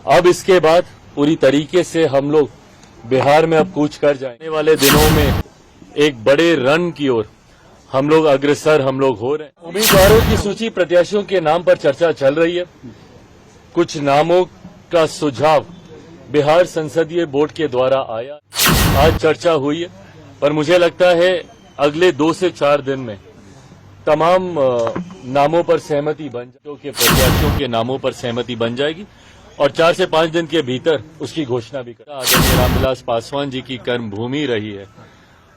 अब इसके बाद पूरी तरीके से हम लोग बिहार में अब कूच कर जाएंगे। आने वाले दिनों में एक बड़े रन की ओर हम लोग अग्रसर हो रहे हैं। उम्मीदवारों की सूची प्रत्याशियों के नाम पर चर्चा चल रही है। कुछ नामों का सुझाव बिहार संसदीय बोर्ड के द्वारा आया, आज चर्चा हुई है, पर मुझे लगता है अगले 2 से 4 दिन में तमाम नामों पर सहमति बन जाएगी, प्रत्याशियों के नामों पर सहमति बन जाएगी और 4 से 5 दिन के भीतर उसकी घोषणा भी करेगा। आदरणीय रामविलास पासवान जी की कर्मभूमि रही है,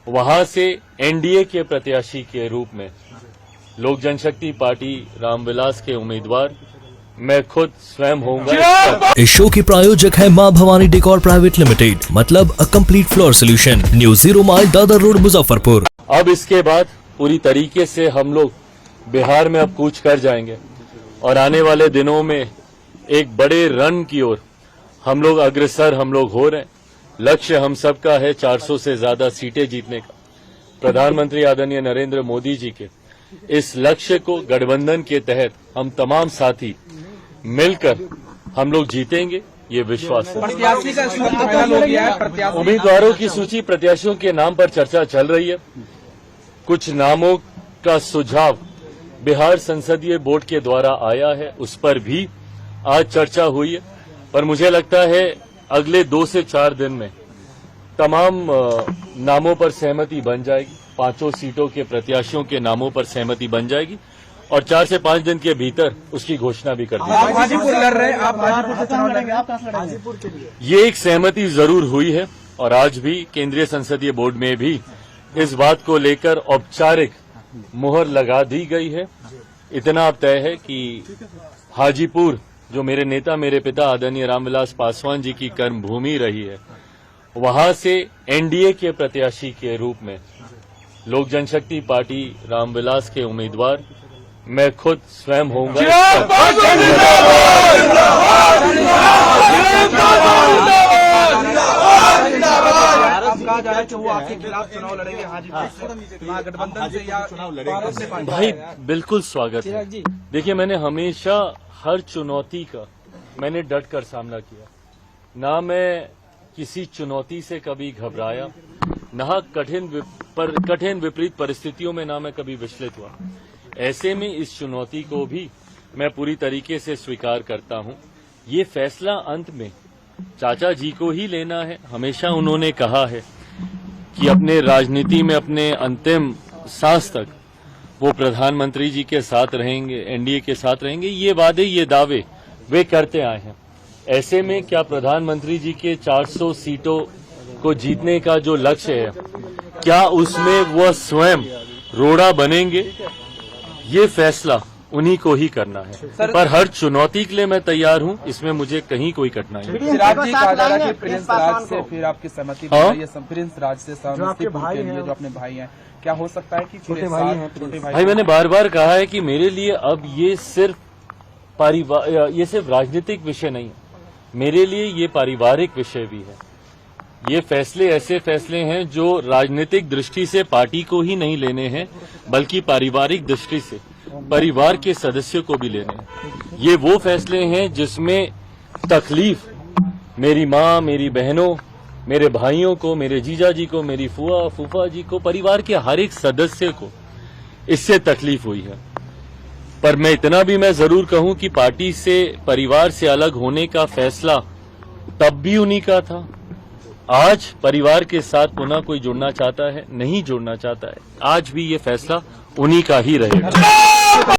वहां से एनडीए के प्रत्याशी के रूप में लोक जनशक्ति पार्टी रामविलास के उम्मीदवार मैं खुद स्वयं होऊंगा। इस शो के प्रायोजक है मां भवानी डेकोर प्राइवेट लिमिटेड, मतलब a complete floor solution, new 0 mile Dadar road Muzaffarpur. अब इसके बाद पूरी तरीके से हम लोग बिहार में अब कूच कर जाएंगे और आने वाले दिनों में एक बड़े रन की ओर हम लोग अग्रसर हो रहे हैं। लक्ष्य हम सबका है 400 से ज्यादा सीटें जीतने का। प्रधानमंत्री आदरणीय नरेंद्र मोदी जी के इस लक्ष्य को गठबंधन के तहत हम तमाम साथी मिलकर हम लोग जीतेंगे, ये विश्वास है। उम्मीदवारों की सूची प्रत्याशियों के नाम पर चर्चा चल रही है। कुछ नामों का सुझाव बिहार संसदीय बोर्ड के द्वारा आया है, उस पर भी आज चर्चा हुई है, पर मुझे लगता है अगले 2 से 4 दिन में तमाम नामों पर सहमति बन जाएगी। 5 सीटों के प्रत्याशियों के नामों पर सहमति बन जाएगी और 4 से 5 दिन के भीतर उसकी घोषणा भी कर दी जाएगी। हाजीपुर लड़ रहे हैं, आप हाजीपुर से चुनाव लड़ेंगे, आप कहां से लड़ेंगे? हाजीपुर के लिए ये एक सहमति जरूर हुई है और आज भी केंद्रीय संसदीय बोर्ड में भी इस बात को लेकर औपचारिक मुहर लगा दी गई है। इतना अब तय है कि हाजीपुर, जो मेरे नेता मेरे पिता आदरणीय रामविलास पासवान जी की कर्मभूमि रही है, वहां से एनडीए के प्रत्याशी के रूप में लोक जनशक्ति पार्टी रामविलास के उम्मीदवार मैं खुद स्वयं होऊंगा। कहा जा रहा है कि वो आपके खिलाफ चुनाव लड़ेंगे हाजीपुर से, गठबंधन से या भाई बिल्कुल स्वागत है। देखिए, मैंने हमेशा हर चुनौती का मैंने डट कर सामना किया। ना मैं किसी चुनौती से कभी घबराया, ना कठिन विपरीत परिस्थितियों में ना मैं कभी विचलित हुआ। ऐसे में इस चुनौती को भी मैं पूरी तरीके से स्वीकार करता हूं। ये फैसला अंत में चाचा जी को ही लेना है। हमेशा उन्होंने कहा है कि अपने राजनीति में अपने अंतिम सांस तक वो प्रधानमंत्री जी के साथ रहेंगे, एनडीए के साथ रहेंगे। ये वादे, ये दावे वे करते आए हैं। ऐसे में क्या प्रधानमंत्री जी के 400 सीटों को जीतने का जो लक्ष्य है, क्या उसमें वह स्वयं रोड़ा बनेंगे? ये फैसला उन्हीं को ही करना है, पर हर चुनौती के लिए मैं तैयार हूं। इसमें मुझे कहीं कोई कठिनाई नहीं। सिराज जी कहा जा रहा है कि प्रिंस राज से फिर आपकी सहमति बन रही है। प्रिंस राज से समस्तीपुर के लिए जो अपने भाई हैं, क्या हो सकता है कि छोटे भाई मैंने बार बार कहा है कि मेरे लिए अब ये सिर्फ राजनीतिक विषय नहीं है, मेरे लिए ये पारिवारिक विषय भी है। ये फैसले ऐसे फैसले हैं जो राजनीतिक दृष्टि से पार्टी को ही नहीं लेने हैं, बल्कि पारिवारिक दृष्टि से परिवार के सदस्यों को भी लेने हैं। ये वो फैसले हैं जिसमें तकलीफ मेरी माँ, मेरी बहनों, मेरे भाइयों को, मेरे जीजा जी को, मेरी फुआ फूफा जी को, परिवार के हर एक सदस्य को इससे तकलीफ हुई है। पर मैं इतना भी मैं जरूर कहूं कि पार्टी से, परिवार से अलग होने का फैसला तब भी उन्हीं का था। आज परिवार के साथ पुनः कोई जुड़ना चाहता है, नहीं जुड़ना चाहता है, आज भी ये फैसला उन्हीं का ही रहेगा।